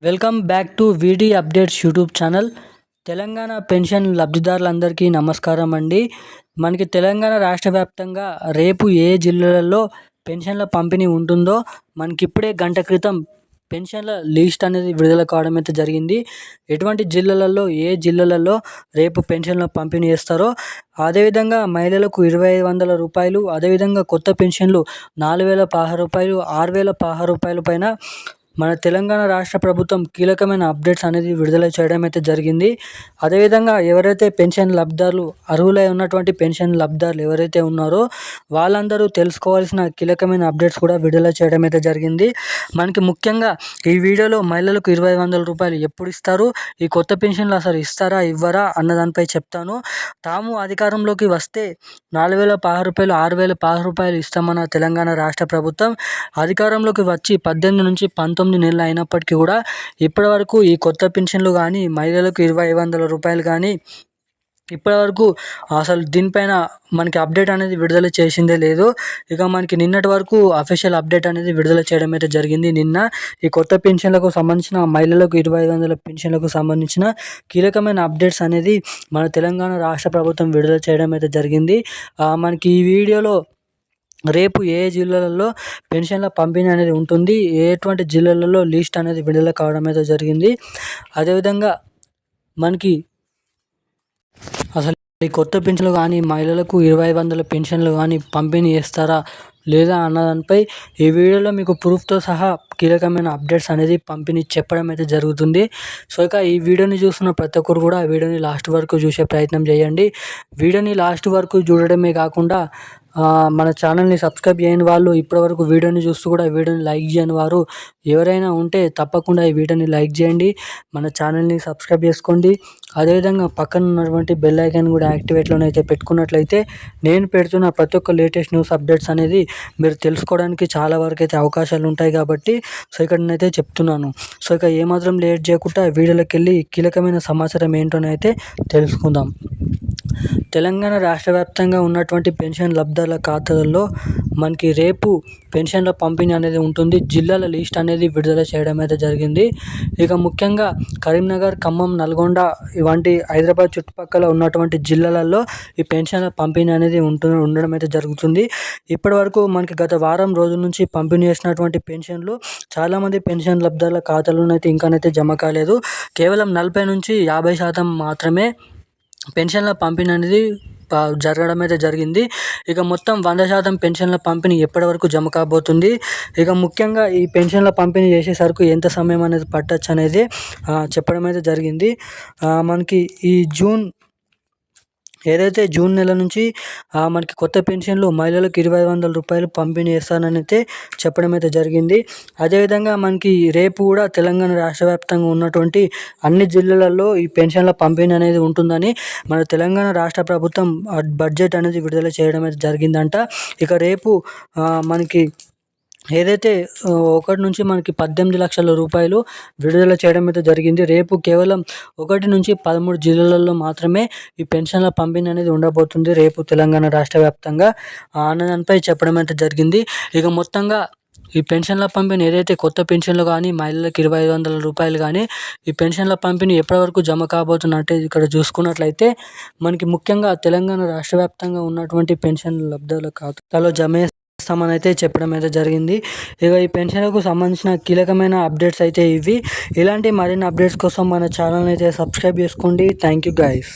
Welcome back to వీడి updates YouTube channel. Telangana pension లబ్ధిదారులందరికీ నమస్కారం అండి. మనకి తెలంగాణ రాష్ట్ర వ్యాప్తంగా రేపు ఏ జిల్లాలలో పెన్షన్ల పంపిణీ ఉంటుందో మనకిప్పుడే గంట క్రితం పెన్షన్ల లిస్ట్ అనేది విడుదల కావడం అయితే జరిగింది. ఎటువంటి జిల్లాలలో ఏ జిల్లాలలో రేపు పెన్షన్ల పంపిణీ చేస్తారో, అదేవిధంగా మహిళలకు 2500 రూపాయలు, అదేవిధంగా కొత్త పెన్షన్లు 4016 రూపాయలు, 6016 రూపాయల పైన మన తెలంగాణ రాష్ట్ర ప్రభుత్వం కీలకమైన అప్డేట్స్ అనేది విడుదల చేయడం అయితే జరిగింది. అదేవిధంగా ఎవరైతే పెన్షన్ లబ్ధిదారులు అర్హులై ఉన్నటువంటి పెన్షన్ లబ్ధిదారులు ఎవరైతే ఉన్నారో వాళ్ళందరూ తెలుసుకోవాల్సిన కీలకమైన అప్డేట్స్ కూడా విడుదల చేయడం అయితే జరిగింది. మనకి ముఖ్యంగా ఈ వీడియోలో మహిళలకు 2500 రూపాయలు ఎప్పుడు ఇస్తారు, ఈ కొత్త పెన్షన్లు అసలు ఇస్తారా ఇవ్వరా అన్న దానిపై చెప్తాను. తాము అధికారంలోకి వస్తే 4016 రూపాయలు, 6016 రూపాయలు ఇస్తామన్న తెలంగాణ రాష్ట్ర ప్రభుత్వం అధికారంలోకి వచ్చి 18 నుంచి 19 నెలలు అయినప్పటికీ కూడా ఇప్పటివరకు ఈ కొత్త పెన్షన్లు కానీ, మహిళలకు 2500 రూపాయలు కానీ ఇప్పటివరకు అసలు దీనిపైన మనకి అప్డేట్ అనేది విడుదల చేసిందే లేదు. ఇక మనకి నిన్నటి వరకు అఫీషియల్ అప్డేట్ అనేది విడుదల చేయడం అయితే జరిగింది. నిన్న ఈ కొత్త పెన్షన్లకు సంబంధించిన మహిళలకు 2500 పెన్షన్లకు సంబంధించిన కీలకమైన అప్డేట్స్ అనేది మన తెలంగాణ రాష్ట్ర ప్రభుత్వం విడుదల చేయడం అయితే జరిగింది. మనకి ఈ వీడియోలో రేపు ఏ జిల్లాలలో పెన్షన్ల పంపిణీ అనేది ఉంటుంది, ఎటువంటి జిల్లాలలో లిస్ట్ అనేది విడుదల కావడం అయితే జరిగింది. అదేవిధంగా మనకి అసలు ఈ కొత్త పెన్షన్లు కానీ, మహిళలకు 2500 పెన్షన్లు కానీ పంపిణీ చేస్తారా లేదా అన్న దానిపై ఈ వీడియోలో మీకు ప్రూఫ్తో సహా కీలకమైన అప్డేట్స్ అనేది పంపిణీ చెప్పడం అయితే జరుగుతుంది. సో ఇక ఈ వీడియోని చూస్తున్న ప్రతి ఒక్కరు కూడా ఆ వీడియోని లాస్ట్ వరకు చూసే ప్రయత్నం చేయండి. వీడియోని లాస్ట్ వరకు చూడడమే కాకుండా మన ఛానల్ని సబ్స్క్రైబ్ చేయని వాళ్ళు, ఇప్పటివరకు వీడియోని చూస్తూ కూడా వీడియోని లైక్ చేయని వారు ఎవరైనా ఉంటే తప్పకుండా ఈ వీడియోని లైక్ చేయండి, మన ఛానల్ని సబ్స్క్రైబ్ చేసుకోండి. అదేవిధంగా పక్కన ఉన్నటువంటి బెల్ ఐకాన్ కూడా యాక్టివేట్లోనైతే పెట్టుకున్నట్లయితే నేను పెడుతున్న ప్రతి ఒక్క లేటెస్ట్ న్యూస్ అప్డేట్స్ అనేది మీరు తెలుసుకోవడానికి చాలా వరకు అయితే అవకాశాలు ఉంటాయి కాబట్టి సో ఇక్కడ నేనైతే చెప్తున్నాను. సో ఇక ఏమాత్రం లేట్ చేయకుండా వీడియోలోకి వెళ్ళి కీలకమైన సమాచారం ఏంటోనైతే తెలుసుకుందాం. తెలంగాణ రాష్ట్ర వ్యాప్తంగా ఉన్నటువంటి పెన్షన్ లబ్ధిదారుల ఖాతాలలో మనకి రేపు పెన్షన్ల పంపిణీ అనేది ఉంటుంది. జిల్లాల లిస్ట్ అనేది విడుదల చేయడం అయితే జరిగింది. ఇక ముఖ్యంగా కరీంనగర్, ఖమ్మం, నల్గొండ వంటి హైదరాబాద్ చుట్టుపక్కల ఉన్నటువంటి జిల్లాలలో ఈ పెన్షన్ల పంపిణీ అనేది ఉండడం అయితే జరుగుతుంది. ఇప్పటివరకు మనకి గత వారం రోజుల నుంచి పంపిణీ చేసినటువంటి పెన్షన్లు చాలామంది పెన్షన్ లబ్ధిదారుల ఖాతాలోనైతే ఇంకానైతే జమ కాలేదు. కేవలం 40 నుంచి 50% మాత్రమే పెన్షన్ల పంపిణీ అనేది జరగడం అయితే జరిగింది. ఇక మొత్తం 100% పెన్షన్ల పంపిణీ ఎప్పటి వరకు జమ కాబోతుంది, ఇక ముఖ్యంగా ఈ పెన్షన్ల పంపిణీ చేసేసరికి ఎంత సమయం అనేది పట్టచ్చు అనేది చెప్పడం అయితే జరిగింది. మనకి ఈ ఏదైతే జూన్ నెల నుంచి మనకి కొత్త పెన్షన్లు మహిళలకు 2500 రూపాయలు పంపిణీ చేస్తానని అయితే చెప్పడం అయితే జరిగింది. అదేవిధంగా మనకి రేపు కూడా తెలంగాణ రాష్ట్ర వ్యాప్తంగా ఉన్నటువంటి అన్ని జిల్లాలలో ఈ పెన్షన్ల పంపిణీ అనేది ఉంటుందని మన తెలంగాణ రాష్ట్ర ప్రభుత్వం బడ్జెట్ అనేది విడుదల చేయడం అయితే జరిగిందంట. ఇక రేపు మనకి ఏదైతే 1 నుంచి మనకి 18 లక్షల రూపాయలు విడుదల చేయడం అయితే జరిగింది. రేపు కేవలం 1 నుంచి 13 జిల్లాలలో మాత్రమే ఈ పెన్షన్ల పంపిణీ అనేది ఉండబోతుంది రేపు తెలంగాణ రాష్ట్ర వ్యాప్తంగా అన్నదానిపై చెప్పడం అయితే జరిగింది. ఇక మొత్తంగా ఈ పెన్షన్ల పంపిణీ ఏదైతే కొత్త పెన్షన్లు కానీ, మహిళలకు 2500 రూపాయలు కానీ ఈ పెన్షన్ల పంపిణీ ఎప్పటివరకు జమ కాబోతున్నట్టే ఇక్కడ చూసుకున్నట్లయితే మనకి ముఖ్యంగా తెలంగాణ రాష్ట్ర వ్యాప్తంగా ఉన్నటువంటి పెన్షన్ లబ్ధిదారుల ఖాతాలో జమ చేస్తామని అయితే చెప్పడం అయితే జరిగింది. ఇక ఈ పెన్షన్లకు సంబంధించిన కీలకమైన అప్డేట్స్ అయితే ఇవి. ఇలాంటి మరిన్ని అప్డేట్స్ కోసం మన ఛానల్ని అయితే సబ్స్క్రైబ్ చేసుకోండి. Thank you guys.